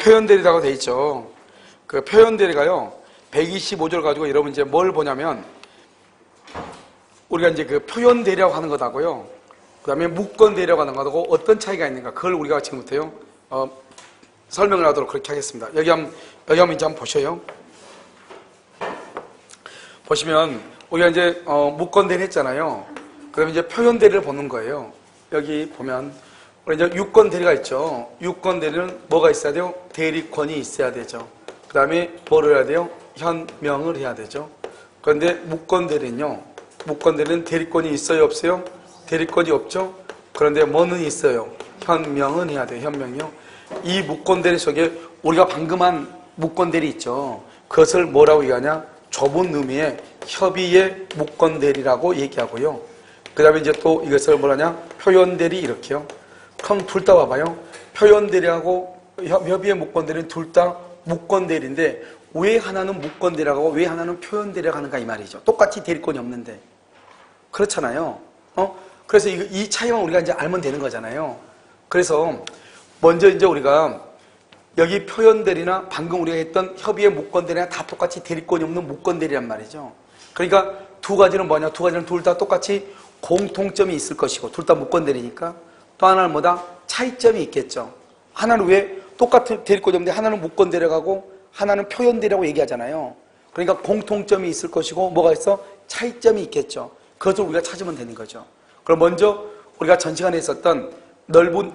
표현 대리라고 돼 있죠. 그 표현 대리가요, 125절 가지고 여러분 이제 뭘 보냐면, 우리가 이제 그 표현 대리라고 하는 것하고요, 그 다음에 무권 대리라고 하는 것하고 어떤 차이가 있는가, 그걸 우리가 지금부터요, 설명을 하도록 그렇게 하겠습니다. 여기 한번 이제 한번 보셔요. 보시면, 우리가 이제, 무권 대리 했잖아요. 그 다음에 이제 표현 대리를 보는 거예요. 여기 보면, 우리 이제 유권 대리가 있죠. 유권 대리는 뭐가 있어야 돼요? 대리권이 있어야 되죠. 그 다음에 뭐를 해야 돼요? 현명을 해야 되죠. 그런데 무권 대리는요, 무권 대리는 대리권이 있어요, 없어요? 대리권이 없죠? 그런데 뭐는 있어요? 현명은 해야 돼요, 현명이요. 이 무권 대리 속에 우리가 방금 한 무권 대리 있죠. 그것을 뭐라고 얘기하냐? 좁은 의미의 협의의 무권 대리라고 얘기하고요. 그 다음에 이제 또 이것을 뭐라냐? 표현 대리 이렇게요. 그럼 둘 다 봐봐요. 표현 대리하고 협의의 무권 대리는 둘 다 무권 대리인데 왜 하나는 무권 대리라고 하고 왜 하나는 표현 대리라고 하는가 이 말이죠. 똑같이 대리권이 없는데. 그렇잖아요. 그래서 이 차이만 우리가 이제 알면 되는 거잖아요. 그래서 먼저 이제 우리가 여기 표현 대리나 방금 우리가 했던 협의의 무권 대리나 다 똑같이 대리권이 없는 무권 대리란 말이죠. 그러니까 두 가지는 뭐냐? 두 가지는 둘 다 똑같이 공통점이 있을 것이고 둘 다 무권 대리니까 또 하나는 뭐다? 차이점이 있겠죠. 하나는 왜 똑같은 대리권이 없는데 하나는 무권 대리라고 하나는 표현 대리라고 얘기하잖아요. 그러니까 공통점이 있을 것이고 뭐가 있어? 차이점이 있겠죠. 그것을 우리가 찾으면 되는 거죠. 그럼 먼저 우리가 전 시간에 있었던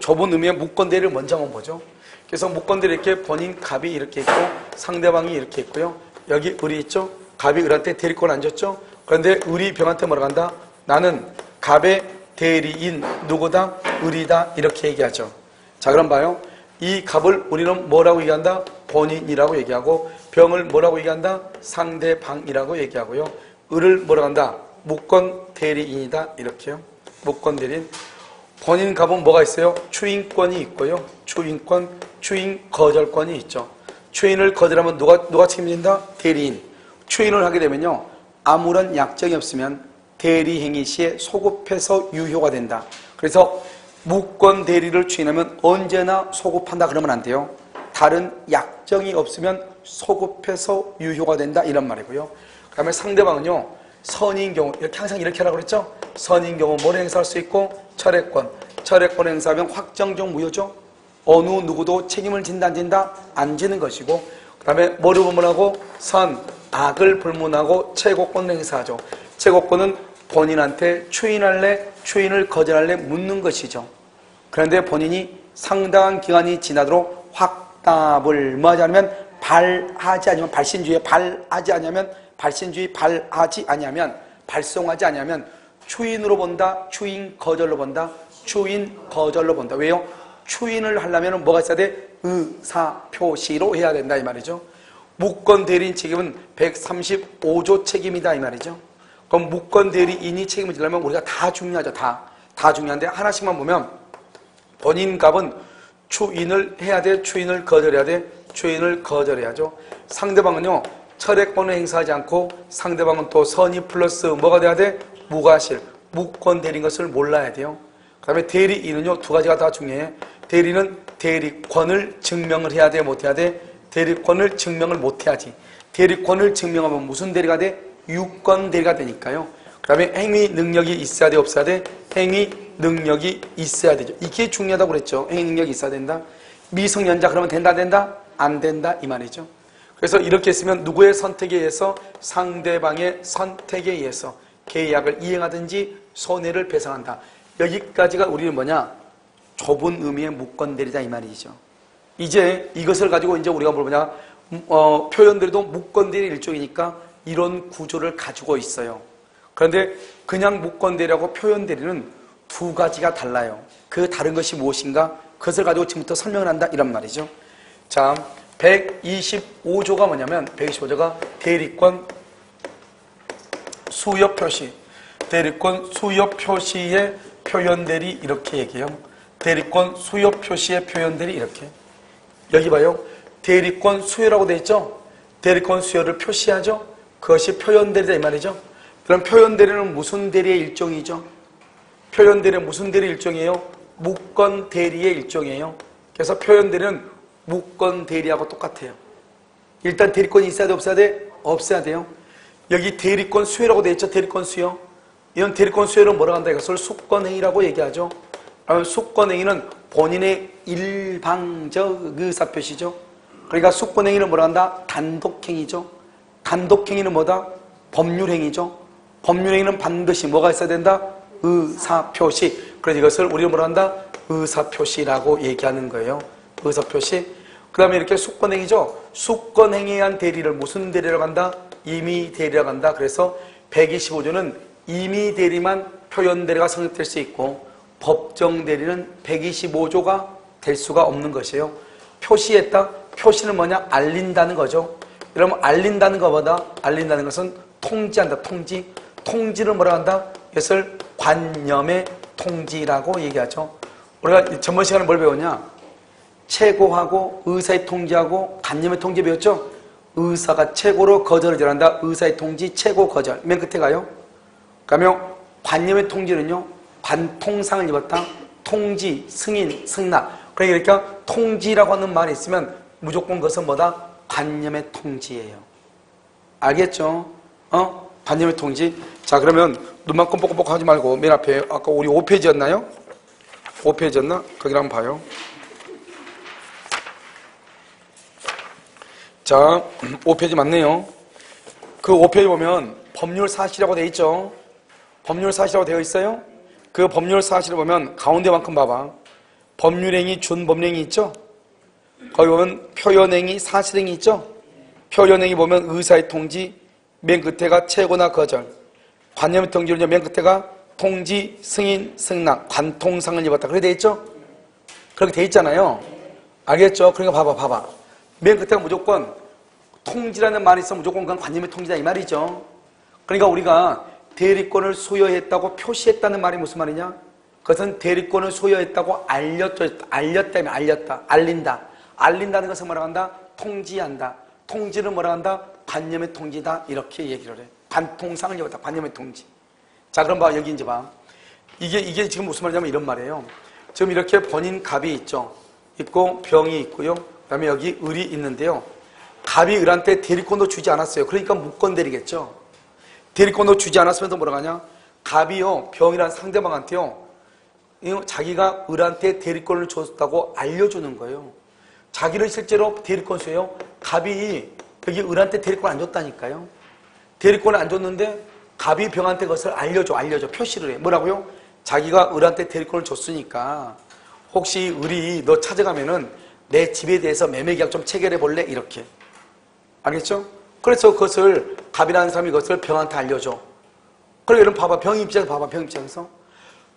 좁은 의미의 무권 대리를 먼저 한번 보죠. 그래서 무권 대리 이렇게 본인 갑이 이렇게 있고 상대방이 이렇게 있고요. 여기 을이 있죠. 갑이 을한테 대리권 안 줬죠. 그런데 을이 병한테 뭐라고 한다? 나는 갑의 대리인 누구다? 을이다. 이렇게 얘기하죠. 자, 그럼 봐요. 이 갑을 우리는 뭐라고 얘기한다? 본인이라고 얘기하고 병을 뭐라고 얘기한다? 상대방이라고 얘기하고요. 을을 뭐라고 한다? 무권 대리인이다. 이렇게요. 무권 대리인. 본인 갑은 뭐가 있어요? 추인권이 있고요. 추인권, 추인 거절권이 있죠. 추인을 거절하면 누가 책임진다? 대리인. 추인을 하게 되면요, 아무런 약정이 없으면 대리 행위 시에 소급해서 유효가 된다. 그래서 무권 대리를 추인하면 언제나 소급한다 그러면 안 돼요. 다른 약정이 없으면 소급해서 유효가 된다 이런 말이고요. 그 다음에 상대방은요, 선인 경우 이렇게 항상 이렇게 하라고 그랬죠. 선인 경우 뭘 행사할 수 있고 철회권. 철회권 행사하면 확정적 무효죠. 어느 누구도 책임을 진다 안 진다? 안 지는 것이고 그 다음에 뭐를 불문하고 선, 악을 불문하고 최고권을 행사하죠. 최고권은 본인한테 추인할래, 추인을 거절할래 묻는 것이죠. 그런데 본인이 상당한 기간이 지나도록 확답을 뭐하지 않으면 발하지 아니면 발신주의에 발하지 아니면 발신주의 발하지 아니하면 발송하지 아니하면 추인으로 본다, 추인 거절로 본다, 추인 거절로 본다. 왜요? 추인을 하려면 뭐가 있어야 돼? 의사 표시로 해야 된다 이 말이죠. 무권 대리인 책임은 135조 책임이다 이 말이죠. 그럼 무권 대리인이 책임을 지려면 우리가 다 중요하죠. 다 중요한데 하나씩만 보면 본인 갑은 추인을 해야 돼, 추인을 거절해야 돼, 추인을 거절해야죠. 상대방은요, 철회권을 행사하지 않고 상대방은 또 선의 플러스 뭐가 돼야 돼? 무과실, 무권 대리인 것을 몰라야 돼요. 그 다음에 대리인은요, 두 가지가 다 중요해. 대리는 대리권을 증명을 해야 돼, 못 해야 돼? 대리권을 증명을 못 해야지. 대리권을 증명하면 무슨 대리가 돼? 유권 대리가 되니까요. 그 다음에 행위 능력이 있어야 돼, 없어야 돼? 행위 능력이 있어야 되죠. 이게 중요하다고 그랬죠. 행위 능력이 있어야 된다. 미성년자 그러면 된다, 안 된다? 안 된다 이 말이죠. 그래서 이렇게 했으면 누구의 선택에 의해서? 상대방의 선택에 의해서 계약을 이행하든지 손해를 배상한다. 여기까지가 우리는 뭐냐? 좁은 의미의 무권 대리다 이 말이죠. 이제 이것을 가지고 이제 우리가 뭘 보냐? 표현들도 무권 대리 일종이니까 이런 구조를 가지고 있어요. 그런데 그냥 무권 대리하고 표현 대리는 두 가지가 달라요. 그 다른 것이 무엇인가? 그것을 가지고 지금부터 설명을 한다 이런 말이죠. 자, 125조가 뭐냐면 125조가 대리권 수요 표시, 대리권 수요 표시의 표현 대리 이렇게 얘기해요. 대리권 수요 표시의 표현 대리 이렇게. 여기 봐요. 대리권 수요라고 되어 있죠. 대리권 수요를 표시하죠. 그것이 표현 대리다 이 말이죠. 그럼 표현 대리는 무슨 대리의 일종이죠? 표현 대리는 무슨 대리 일종이에요? 무권 대리의 일종이에요. 그래서 표현 대리는 무권 대리하고 똑같아요. 일단 대리권이 있어야 돼, 없어야 돼? 없어야 돼요. 여기 대리권 수요라고 되어 있죠. 대리권 수요. 이런 대리권 수요를 뭐라고 한다? 이것을 수권행위라고 얘기하죠. 그러면 수권행위는 본인의 일방적 의사표시죠. 그러니까 수권행위는 뭐라고 한다? 단독행위죠. 단독행위는 뭐다? 법률행위죠. 법률행위는 반드시 뭐가 있어야 된다? 의사표시. 그래서 이것을 우리는 뭐라고 한다? 의사표시라고 얘기하는 거예요. 의사표시. 그 다음에 이렇게 수권행위죠. 수권행위에 의한 대리를 무슨 대리라고 한다? 임의대리라고 한다. 그래서 125조는 임의대리만 표현대리가 성립될 수 있고 법정대리는 125조가 될 수가 없는 것이에요. 표시했다. 표시는 뭐냐? 알린다는 거죠. 여러분 알린다는 것보다 알린다는 것은 통지한다. 통지. 통지를 뭐라고 한다? 이것을 관념의 통지라고 얘기하죠. 우리가 전번 시간에 뭘 배웠냐? 최고하고 의사의 통지하고 관념의 통지 배웠죠? 의사가 최고로 거절을 전한다. 의사의 통지, 최고 거절. 맨 끝에 가요. 그러면 관념의 통지는요. 관통상을 입었다. 통지, 승인, 승낙. 그러니까 통지라고 하는 말이 있으면 무조건 그것은 뭐다? 관념의 통지예요. 알겠죠? 관념의 통지. 자, 그러면 눈만 껌뻑껌뻑 하지 말고 맨 앞에 아까 우리 5페이지였나요? 5페이지였나? 거기를 한번 봐요. 자, 5페이지 맞네요. 그 5페이지 보면 법률 사실이라고 되어 있죠. 법률 사실이라고 되어 있어요. 그 법률 사실을 보면 가운데만큼 봐봐. 법률행위, 준법령이 있죠. 거기 보면 표현행위, 사실행위 있죠. 표현행위 보면 의사의 통지, 맨 끝에가 최고나 거절. 관념의 통지는요, 맨 끝에가 통지, 승인, 승낙, 관통상을 입었다. 그렇게 되어 있죠. 그렇게 되어 있잖아요. 알겠죠? 그러니까 봐봐. 맨 끝에가 무조건 통지라는 말이 있으면 무조건 그건 관념의 통지다 이 말이죠. 그러니까 우리가 대리권을 소유했다고 표시했다는 말이 무슨 말이냐? 그것은 대리권을 소유했다고 알렸다면 알렸다, 알린다. 알린다는 것은 뭐라고 한다? 통지한다. 통지를 뭐라고 한다? 관념의 통지다. 이렇게 얘기를 해. 관통상을 입었다. 관념의 통지. 자, 그럼 봐. 여기 이제 봐. 이게 지금 무슨 말이냐면 이런 말이에요. 지금 이렇게 본인 갑이 있죠. 있고 병이 있고요. 그 다음에 여기 을이 있는데요. 갑이 을한테 대리권도 주지 않았어요. 그러니까 무권대리겠죠. 대리권도 주지 않았으면서 뭐라고 하냐? 갑이요, 병이란 상대방한테요, 자기가 을한테 대리권을 줬다고 알려주는 거예요. 자기를 실제로 대리권 수예요. 갑이 여기 을한테 대리권 안 줬다니까요. 대리권을 안 줬는데 갑이 병한테 그것을 알려줘. 표시를 해. 뭐라고요? 자기가 을한테 대리권을 줬으니까 혹시 을이 너 찾아가면은 내 집에 대해서 매매계약 좀 체결해 볼래? 이렇게. 알겠죠? 그래서 그것을 갑이라는 사람이 그것을 병한테 알려줘. 그래, 여러분 봐봐. 병 입장에서 봐봐. 병 입장에서.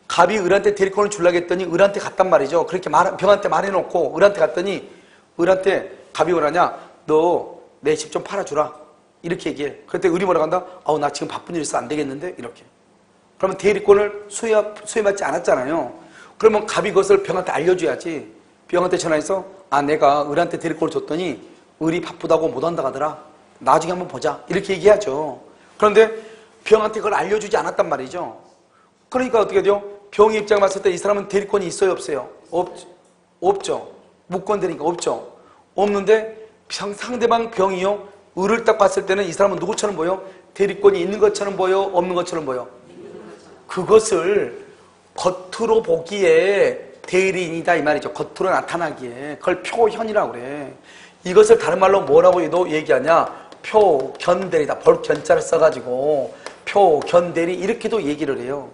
갑이 을한테 대리권을 주려고 했더니 을한테 갔단 말이죠. 그렇게 병한테 말해놓고 을한테 갔더니 을한테 갑이 뭐라냐? 너 내 집 좀 팔아주라. 이렇게 얘기해. 그때 을이 뭐라고 한다? 나 지금 바쁜 일 있어 안 되겠는데? 이렇게. 그러면 대리권을 수여받지 않았잖아요. 그러면 갑이 그것을 병한테 알려줘야지. 병한테 전화해서 내가 을한테 대리권을 줬더니 을이 바쁘다고 못한다 하더라. 나중에 한번 보자. 이렇게 얘기하죠. 그런데 병한테 그걸 알려주지 않았단 말이죠. 그러니까 어떻게 돼요? 병의 입장을 봤을 때 이 사람은 대리권이 있어요, 없어요? 없죠. 무권대리니까 없죠. 없는데 상대방 병이요, 을을 딱 봤을 때는 이 사람은 누구처럼 보여? 대리권이 있는 것처럼 보여? 없는 것처럼 보여? 그것을 겉으로 보기에 대리인이다 이 말이죠. 겉으로 나타나기에. 그걸 표현이라고 그래. 이것을 다른 말로 뭐라고 얘기하냐? 표견대리다. 벌견자를 써가지고 표견대리 이렇게도 얘기를 해요.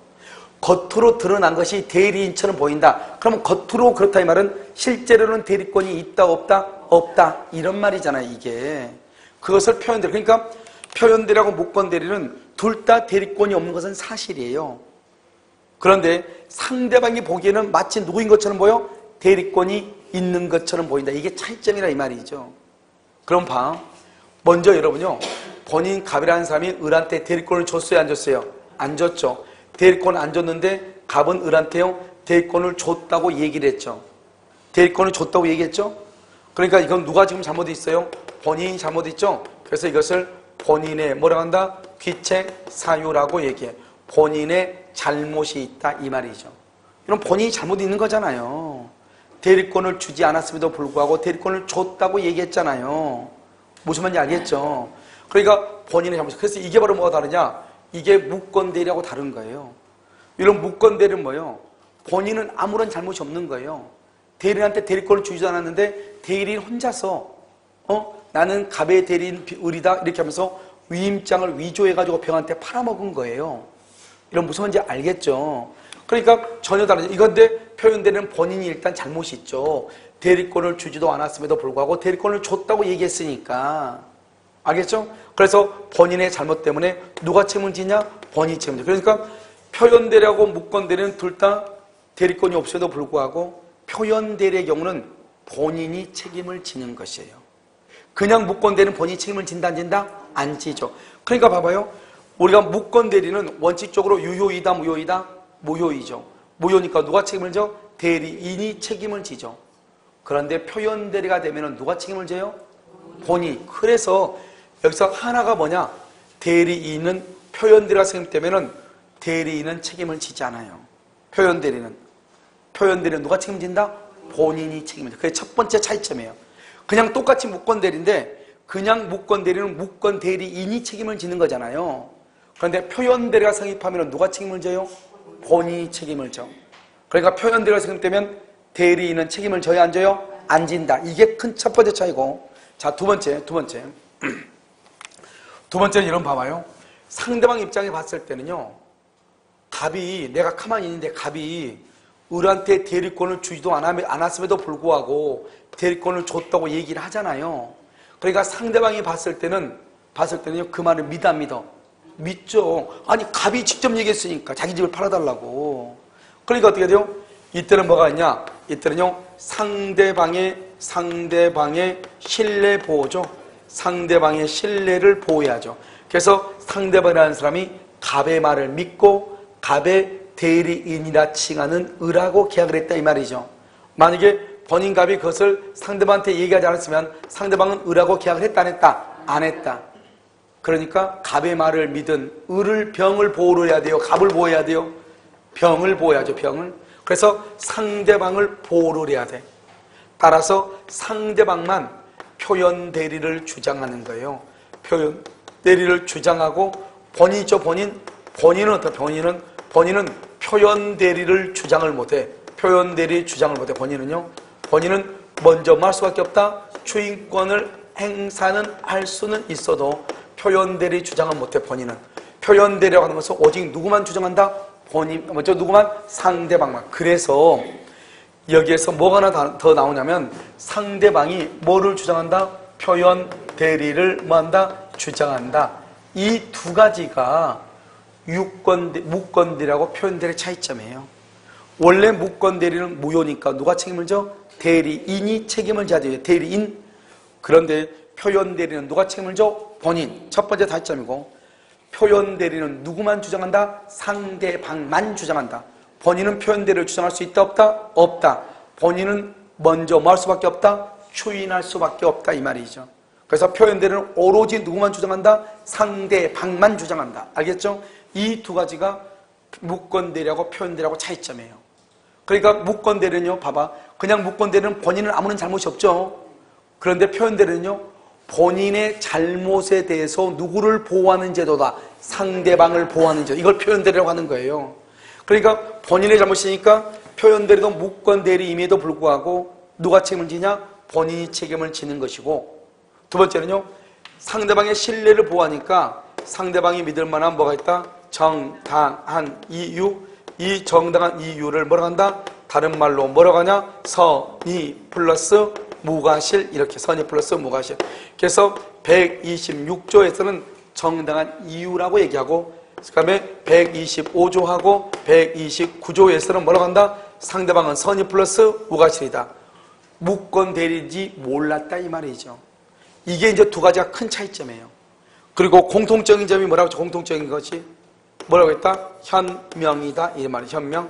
겉으로 드러난 것이 대리인처럼 보인다. 그러면 겉으로 그렇다 이 말은 실제로는 대리권이 있다 없다 이런 말이잖아요. 이게 그것을 표현대리. 그러니까 표현대리하고 무권대리는 둘 다 대리권이 없는 것은 사실이에요. 그런데 상대방이 보기에는 마치 누구인 것처럼 보여? 대리권이 있는 것처럼 보인다. 이게 차이점이라 이 말이죠. 그럼 봐. 먼저 여러분요, 본인 갑이라는 사람이 을한테 대리권을 줬어요, 안 줬어요? 안 줬죠. 대리권 안 줬는데 갑은 을한테요, 대리권을 줬다고 얘기를 했죠. 대리권을 줬다고 얘기했죠. 그러니까 이건 누가 지금 잘못했어요? 본인이 잘못했죠. 그래서 이것을 본인의 뭐라고 한다? 귀책 사유라고 얘기해. 본인의 잘못이 있다 이 말이죠. 이런 본인이 잘못 있는 거잖아요. 대리권을 주지 않았음에도 불구하고 대리권을 줬다고 얘기했잖아요. 무슨 말인지 알겠죠? 그러니까 본인의 잘못. 그래서 이게 바로 뭐가 다르냐? 이게 무권대리하고 다른 거예요. 이런 무권대리는 뭐예요? 본인은 아무런 잘못이 없는 거예요. 대리인한테 대리권을 주지도 않았는데 대리인 혼자서 나는 갑의 대리인 을이다 이렇게 하면서 위임장을 위조해가지고 병한테 팔아먹은 거예요. 이런 무슨 말인지 알겠죠? 그러니까 전혀 다르죠. 이건데 표현되는 본인이 일단 잘못이 있죠. 대리권을 주지도 않았음에도 불구하고 대리권을 줬다고 얘기했으니까. 알겠죠? 그래서 본인의 잘못 때문에 누가 책임을 지냐? 본인이 책임을 지냐. 그러니까 표현대리하고 무권대리는 둘 다 대리권이 없어도 불구하고 표현대리의 경우는 본인이 책임을 지는 것이에요. 그냥 무권대리는 본인이 책임을 진다 안 진다? 안 지죠. 그러니까 봐봐요. 우리가 무권대리는 원칙적으로 유효이다 무효이다? 무효이죠. 무효니까 누가 책임을 져? 대리인이 책임을 지죠. 그런데 표현대리가 되면 누가 책임을 져요? 본인. 그래서 여기서 하나가 뭐냐? 대리인은 표현대리가 생겼다면 대리인은 책임을 지지 않아요. 표현대리는 누가 책임진다? 본인이 책임을 져. 그게 첫 번째 차이점이에요. 그냥 똑같이 무권대리인데 그냥 무권대리는 무권대리인이 책임을 지는 거잖아요. 그런데 표현대리가 성립하면 누가 책임을 져요? 본인이 책임을 져. 그러니까 표현대리가 성립되면 대리인은 책임을 져야 안 져요? 안 진다. 이게 큰 첫 번째 차이고. 자, 두 번째. 두 번째는 이런 봐봐요. 상대방 입장에 봤을 때는요. 갑이 내가 가만히 있는데 갑이 을한테 대리권을 주지도 않았음에도 불구하고 대리권을 줬다고 얘기를 하잖아요. 그러니까 상대방이 봤을 때는요. 그 말을 믿어 안 믿어? 믿죠. 아니 갑이 직접 얘기했으니까 자기 집을 팔아달라고. 그러니까 어떻게 돼요? 이때는 뭐가 있냐? 이때는요. 상대방의 신뢰 보호죠. 상대방의 신뢰를 보호해야죠. 그래서 상대방이라는 사람이 갑의 말을 믿고 갑의 대리인이라 칭하는 을하고 계약을 했다 이 말이죠. 만약에 본인 갑이 그것을 상대방한테 얘기하지 않았으면 상대방은 을하고 계약을 했다 안 했다? 안 했다. 그러니까 갑의 말을 믿은 을을 병을 보호를 해야 돼요? 갑을 보호해야 돼요? 병을 보호해야죠. 병을. 그래서 상대방을 보호를 해야 돼. 따라서 상대방만 표현 대리를 주장하는 거예요. 표현 대리를 주장하고 본인이죠. 본인은 어떤 본인은 표현 대리를 주장을 못해. 표현 대리 주장을 못해. 본인은 먼저 말할 수밖에 없다. 주인권을 행사는 할 수는 있어도 표현 대리 주장을 못해. 본인은 표현 대리라고 하는 것은 오직 누구만 주장한다? 먼저 누구만? 상대방만. 그래서 여기에서 뭐가 하나 더 나오냐면 상대방이 뭐를 주장한다? 표현 대리를 뭐한다? 주장한다. 이 두 가지가 무권대리하고 표현대리의 차이점이에요. 원래 무권대리는 무효니까 누가 책임을 져? 대리인이 책임을 져야 돼요. 대리인. 그런데 표현대리는 누가 책임을 져? 본인. 첫 번째 차이점이고 표현대리는 누구만 주장한다? 상대방만 주장한다. 본인은 표현대리를 주장할 수 있다 없다? 없다. 본인은 먼저 뭐 할 수밖에 없다? 추인할 수밖에 없다 이 말이죠. 그래서 표현대리는 오로지 누구만 주장한다? 상대방만 주장한다. 알겠죠? 이 두 가지가 무권대리하고 표현대리하고 차이점이에요. 그러니까 무권대리는요. 봐봐. 그냥 무권대리는 본인은 아무런 잘못이 없죠. 그런데 표현대리는요. 본인의 잘못에 대해서 누구를 보호하는 제도다. 상대방을 보호하는 제도. 이걸 표현대리라고 하는 거예요. 그러니까 본인의 잘못이니까 표현대리도 무권대리임에도 불구하고 누가 책임을 지냐? 본인이 책임을 지는 것이고 두 번째는요. 상대방의 신뢰를 보호하니까 상대방이 믿을 만한 뭐가 있다? 정당한 이유. 이 정당한 이유를 뭐라고 한다? 다른 말로 뭐라고 하냐? 선의 플러스 무과실. 이렇게 선의 플러스 무과실. 그래서 126조에서는 정당한 이유라고 얘기하고 그 다음에 125조하고 129조에서는 뭐라고 한다? 상대방은 선의 플러스 무과실이다. 무권대리인지 몰랐다 이 말이죠. 이게 이제 두 가지가 큰 차이점이에요. 그리고 공통적인 점이 뭐라고 했죠? 공통적인 것이 뭐라고 했다? 현명이다 이 말이에요. 현명.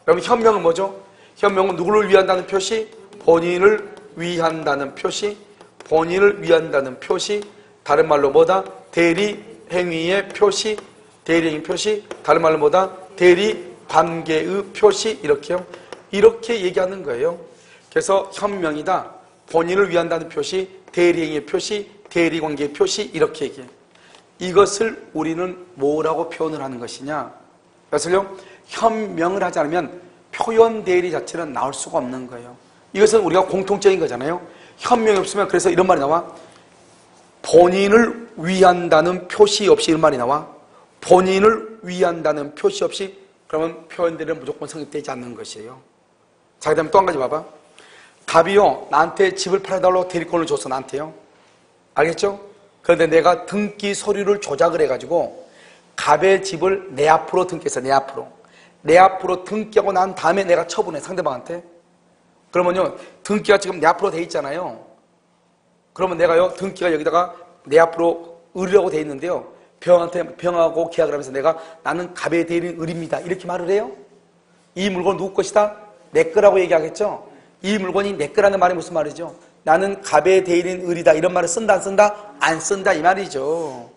여러분 현명은 뭐죠? 현명은 누구를 위한다는 표시? 본인을 위한다는 표시. 본인을 위한다는 표시. 다른 말로 뭐다? 대리행위의 표시. 대리행위 표시. 다른 말로 뭐다? 대리관계의 표시. 이렇게요. 이렇게 얘기하는 거예요. 그래서 현명이다, 본인을 위한다는 표시, 대리행위의 표시, 대리관계의 표시, 이렇게 얘기해요. 이것을 우리는 뭐라고 표현을 하는 것이냐? 그래서요, 현명을 하지 않으면 표현 대리 자체는 나올 수가 없는 거예요. 이것은 우리가 공통적인 거잖아요. 현명이 없으면 그래서 이런 말이 나와. 본인을 위한다는 표시 없이 이런 말이 나와. 본인을 위한다는 표시 없이, 그러면 표현 대리는 무조건 성립되지 않는 것이에요. 자, 그 다음에 또 한 가지 봐봐. 답이요, 나한테 집을 팔아달라고 대리권을 줬어, 나한테요. 알겠죠? 그런데 내가 등기 서류를 조작을 해가지고 갑의 집을 내 앞으로 등기했어. 내 앞으로 등기하고 난 다음에 내가 처분해, 상대방한테. 그러면요, 등기가 지금 내 앞으로 돼 있잖아요. 그러면 내가요, 등기가 여기다가 내 앞으로 을이라고 돼 있는데요, 병하고 계약을 하면서 나는 갑의 대리인 을입니다, 이렇게 말을 해요. 이 물건 누구 것이다? 내 거라고 얘기하겠죠. 이 물건이 내 거라는 말이 무슨 말이죠? 나는 갑의 대리인 을이다, 이런 말을 쓴다 안 쓴다? 안 쓴다, 이 말이죠.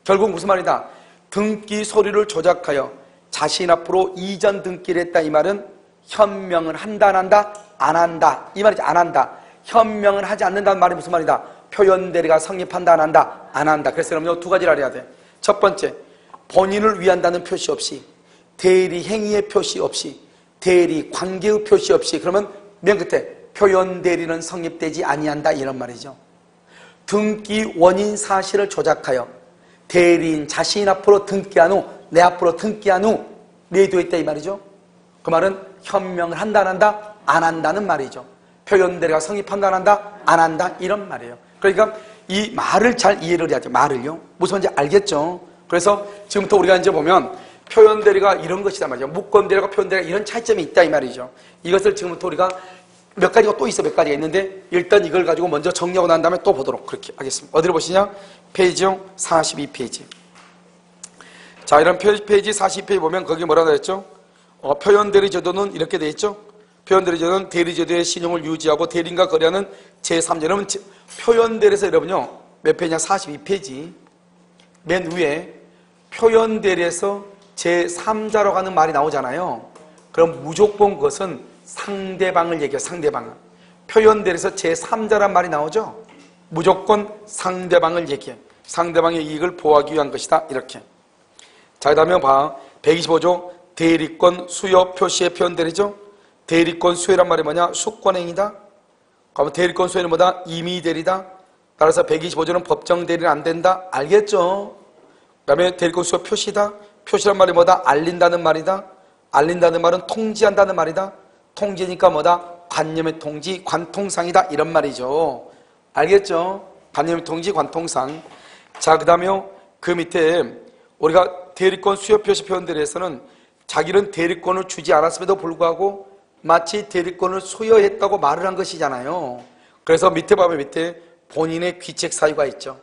결국 무슨 말이다? 등기 서류를 조작하여 자신 앞으로 이전 등기를 했다, 이 말은 현명을 한다 안 한다? 안 한다, 이 말이지. 안 한다. 현명을 하지 않는다는 말이 무슨 말이다? 표현 대리가 성립한다 안 한다? 안 한다. 그래서 여러분 두 가지를 알아야 돼. 첫 번째, 본인을 위한다는 표시 없이, 대리 행위의 표시 없이, 대리 관계의 표시 없이, 그러면 맨 끝에 표현 대리는 성립되지 아니한다, 이런 말이죠. 등기 원인 사실을 조작하여 대리인 자신 앞으로 등기한 후, 내 앞으로 등기한 후 매도했다, 이 말이죠. 그 말은 현명을 한다 안 한다? 안 한다는 말이죠. 표현 대리가 성립한다 안 한다? 안 한다, 이런 말이에요. 그러니까 이 말을 잘 이해를 해야 돼요. 말을요. 무슨 말인지 알겠죠? 그래서 지금부터 우리가 이제 보면 표현 대리가 이런 것이다 말이죠. 무권 대리가 표현 대리가 이런 차이점이 있다, 이 말이죠. 이것을 지금부터 우리가 몇 가지가 또 있어, 몇 가지가 있는데 일단 이걸 가지고 먼저 정리하고 난 다음에 또 보도록 그렇게 하겠습니다. 어디를 보시냐? 페이지요, 42페이지. 자, 이런 페이지 42페이지 보면 거기 뭐라고 했죠? 표현 대리 제도는 이렇게 돼 있죠? 표현 대리 제도는 대리 제도의 신용을 유지하고 대리인과 거래하는 제3자. 여러분, 표현 대리에서 여러분요, 몇 페이지냐? 42페이지. 맨 위에 표현 대리에서 제3자로 가는 말이 나오잖아요. 그럼 무조건 그것은 상대방을 얘기해요, 상대방을. 표현 대리에서 제3자란 말이 나오죠? 무조건 상대방을 얘기해. 상대방의 이익을 보호하기 위한 것이다, 이렇게. 자, 그 다음에 봐. 125조 대리권 수여 표시의 표현 대리죠? 대리권 수여란 말이 뭐냐? 수권행위다. 그러면 대리권 수여는 뭐다? 임의 대리다. 따라서 125조는 법정 대리는 안 된다. 알겠죠? 그 다음에 대리권 수여 표시다. 표시란 말이 뭐다? 알린다는 말이다. 알린다는 말은 통지한다는 말이다. 통지니까 뭐다? 관념의 통지, 관통상이다, 이런 말이죠. 알겠죠? 관념의 통지, 관통상. 자, 그 다음에 그 밑에 우리가 대리권 수여 표시 표현 대리에서는 자기는 대리권을 주지 않았음에도 불구하고 마치 대리권을 수여했다고 말을 한 것이잖아요. 그래서 밑에 봐봐, 밑에 본인의 귀책 사유가 있죠.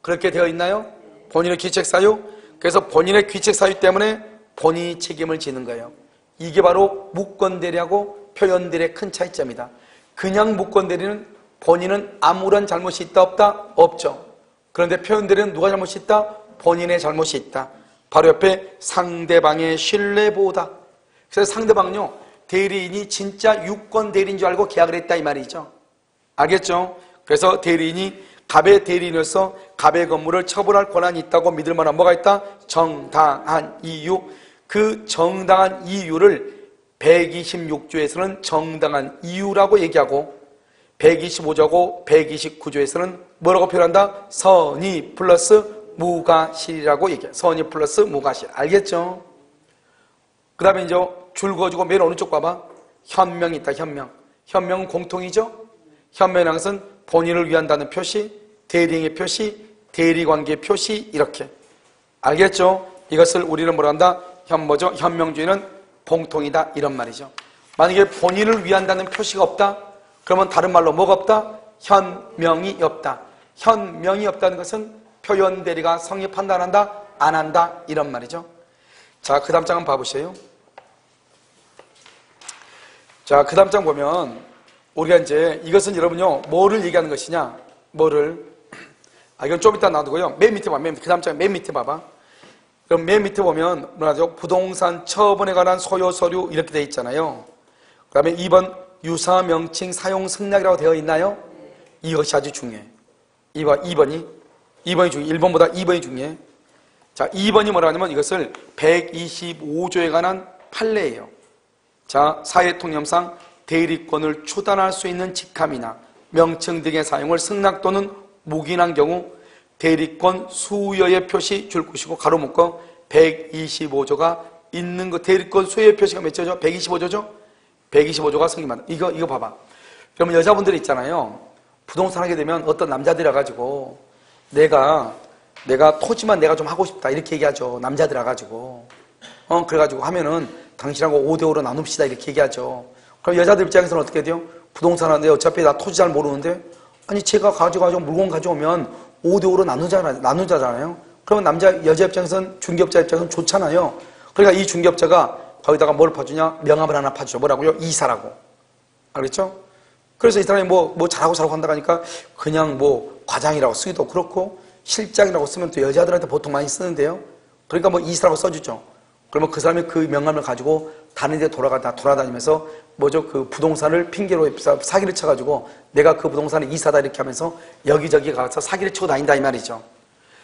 그렇게 되어 있나요? 본인의 귀책 사유? 그래서 본인의 귀책 사유 때문에 본인이 책임을 지는 거예요. 이게 바로 무권 대리하고 표현 대리의 큰 차이점이다. 그냥 무권 대리는 본인은 아무런 잘못이 있다 없다? 없죠. 그런데 표현 대리는 누가 잘못이 있다? 본인의 잘못이 있다. 바로 옆에 상대방의 신뢰보호다. 그래서 상대방요, 대리인이 진짜 유권 대리인 줄 알고 계약을 했다, 이 말이죠. 알겠죠? 그래서 대리인이 갑의 대리인으로서 갑의 건물을 처분할 권한이 있다고 믿을 만한 뭐가 있다? 정당한 이유. 그 정당한 이유를 126조에서는 정당한 이유라고 얘기하고 125조하고 129조에서는 뭐라고 표현한다? 선의 플러스 무과실이라고 얘기해요. 선의 플러스 무과실. 알겠죠? 그 다음에 이제 줄 그어주고 맨 오른쪽 봐봐. 현명이 있다, 현명. 현명은 공통이죠? 현명이라는 것은 본인을 위한다는 표시, 대리행의 표시, 대리관계의 표시, 이렇게. 알겠죠? 이것을 우리는 뭐라 한다? 뭐죠? 현명주의는 공통이다, 이런 말이죠. 만약에 본인을 위한다는 표시가 없다? 그러면 다른 말로 뭐가 없다? 현명이 없다. 현명이 없다는 것은 표현 대리가 성립한다 안 한다? 안 한다, 이런 말이죠. 자, 그 다음 장 한번 봐보세요. 자, 그 다음 장 보면 우리가 이제 이것은 여러분요, 뭐를 얘기하는 것이냐? 뭐를? 이건 좀 이따 놔두고요. 맨 밑에 봐, 그 다음 장 맨 밑에 봐봐. 그럼 맨 밑에 보면 뭐라죠? 부동산 처분에 관한 소요 서류 이렇게 돼 있잖아요. 다음에 2번 유사 명칭 사용 승낙이라고 되어 있나요? 이것이 아주 중요해. 2번이 중요해. 1번보다 2번이 중요해. 자, 2번이 뭐라 하냐면 이것을 125조에 관한 판례예요. 자, 사회통념상 대리권을 추단할 수 있는 직함이나 명칭 등의 사용을 승낙 또는 묵인한 경우 대리권 수여의 표시 줄 것이고 가로 묶어 125조가 있는 거. 대리권 수여의 표시가 몇 조죠? 125조죠? 125조가 승인한다. 이거 봐봐. 그러면 여자분들이 있잖아요. 부동산 하게 되면 어떤 남자들이 와가지고 내가 토지만 내가 좀 하고 싶다 이렇게 얘기하죠. 남자들 와가지고 그래가지고 하면은 당신하고 5대5로 나눕시다 이렇게 얘기하죠. 그럼 여자들 입장에서는 어떻게 돼요? 부동산 하는데 어차피 나 토지 잘 모르는데 아니 제가 가져가지고 물건 가져오면 5대5로 나누자잖아요. 그러면 여자 입장에서는 중개업자 입장에서는 좋잖아요. 그러니까 이 중개업자가 거기다가 뭘 파주냐? 명함을 하나 파주죠. 뭐라고요? 이사라고. 알겠죠? 그래서 이 사람이 뭐 잘하고 한다고 하니까 그냥 뭐 과장이라고 쓰기도 그렇고 실장이라고 쓰면 또 여자들한테 보통 많이 쓰는데요. 그러니까 뭐 이사라고 써주죠. 그러면 그 사람이 그 명함을 가지고 다른 데 돌아다니면서 그 부동산을 핑계로 사기를 쳐가지고 내가 그 부동산의 이사다 이렇게 하면서 여기저기 가서 사기를 치고 다닌다 이 말이죠.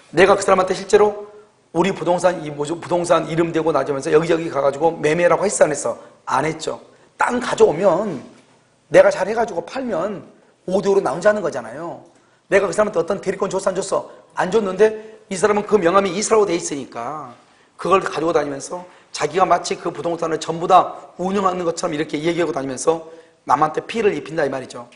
내가 그 사람한테 실제로 우리 부동산 부동산 이름 대고 나주면서 여기저기 가가지고 매매라고 했어 안 했어? 안 했죠. 땅 가져오면 내가 잘해가지고 팔면 5대5로 나누자는 거잖아요. 내가 그 사람한테 어떤 대리권 줬어 안 줬어? 안 줬는데 이 사람은 그 명함이 이사라고 돼 있으니까 그걸 가지고 다니면서 자기가 마치 그 부동산을 전부 다 운영하는 것처럼 이렇게 얘기하고 다니면서 남한테 피해를 입힌다 이 말이죠.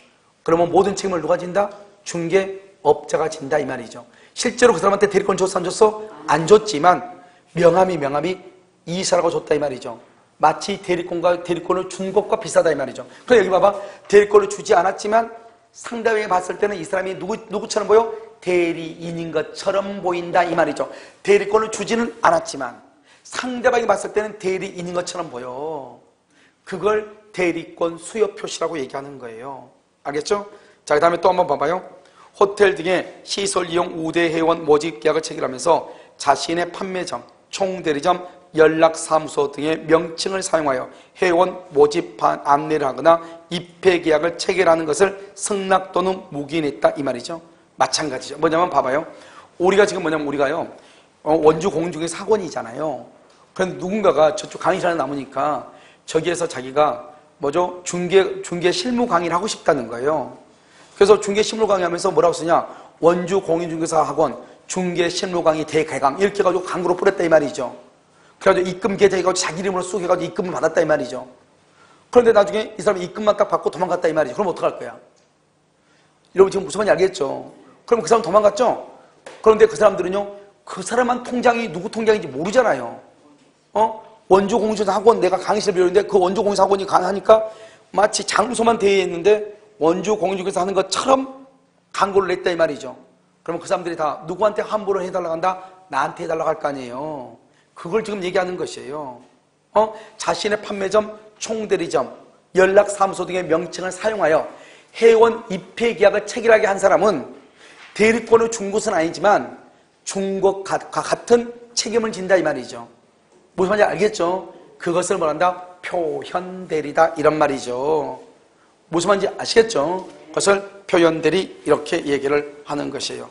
그러면 모든 책임을 누가 진다? 중개업자가 진다 이 말이죠. 실제로 그 사람한테 대리권 줬어 안 줬어? 안 줬지만 명함이 이사라고 줬다 이 말이죠. 마치 대리권을 준 것과 비슷하다 이 말이죠. 그래 여기 봐봐. 대리권을 주지 않았지만 상대방이 봤을 때는 이 사람이 누구처럼 보여? 대리인인 것처럼 보인다 이 말이죠. 대리권을 주지는 않았지만 상대방이 봤을 때는 대리인인 것처럼 보여. 그걸 대리권 수여 표시라고 얘기하는 거예요. 알겠죠? 자, 그 다음에 또 한번 봐봐요. 호텔 등의 시설 이용 우대 회원 모집 계약을 체결하면서 자신의 판매점, 총대리점, 연락사무소 등의 명칭을 사용하여 회원 모집판 안내를 하거나 입회 계약을 체결하는 것을 승낙 또는 묵인했다 이 말이죠. 마찬가지죠. 뭐냐면 봐봐요. 우리가 지금 우리가요 원주 공중에서 학원이잖아요. 그런데 누군가가 저쪽 강의실에 남으니까 저기에서 자기가 중개 실무 강의를 하고 싶다는 거예요. 그래서 중개 실무 강의하면서 뭐라고 쓰냐? 원주 공인중개사 학원 중개 실무 강의 대개강 이렇게 해가지고 광고로 뿌렸다 이 말이죠. 그래가지고 입금 계좌해가지고 자기 이름으로 쑥 해가지고 입금을 받았다 이 말이죠. 그런데 나중에 이 사람이 입금만 딱 받고 도망갔다 이 말이죠. 그럼 어떡할 거야? 여러분 지금 무슨 말인지 알겠죠? 그럼 그 사람 도망갔죠? 그런데 그 사람들은요 그 사람만 통장이 누구 통장인지 모르잖아요. 원주 공인중개사 학원 내가 강의실 빌렸는데 그 원주 공인중개사 학원이 가능하니까 마치 장소만 대여 있는데 원주 공인중개사 하는 것처럼 광고를 냈다 이 말이죠. 그러면 그 사람들이 다 누구한테 환불을 해달라고 한다? 나한테 해달라고 할 거 아니에요. 그걸 지금 얘기하는 것이에요. 자신의 판매점, 총대리점, 연락사무소 등의 명칭을 사용하여 회원 입회 계약을 체결하게 한 사람은 대리권을 준 것은 아니지만 준 것과 같은 책임을 진다 이 말이죠. 무슨 말인지 알겠죠? 그것을 뭐란다? 표현대리다 이런 말이죠. 무슨 말인지 아시겠죠? 그것을 표현대리 이렇게 얘기를 하는 것이에요.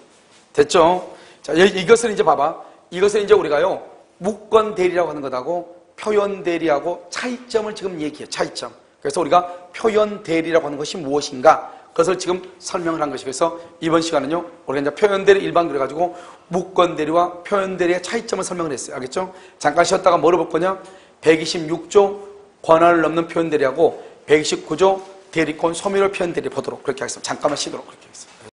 됐죠? 자, 이것을 이제 봐봐. 이것을 이제 우리가요 무권대리라고 하는 것하고 표현대리하고 차이점을 지금 얘기해요. 차이점. 그래서 우리가 표현대리라고 하는 것이 무엇인가 그것을 지금 설명을 한 것이 그래서 이번 시간은요 우리가 이제 표현대리 일반 그래가지고 무권대리와 표현대리의 차이점을 설명을 했어요. 알겠죠? 잠깐 쉬었다가 뭐를 볼 거냐? 126조 권한을 넘는 표현대리하고 129조 대리권 소멸 표현대리 보도록 그렇게 하겠습니다. 잠깐만 쉬도록 그렇게 하겠습니다.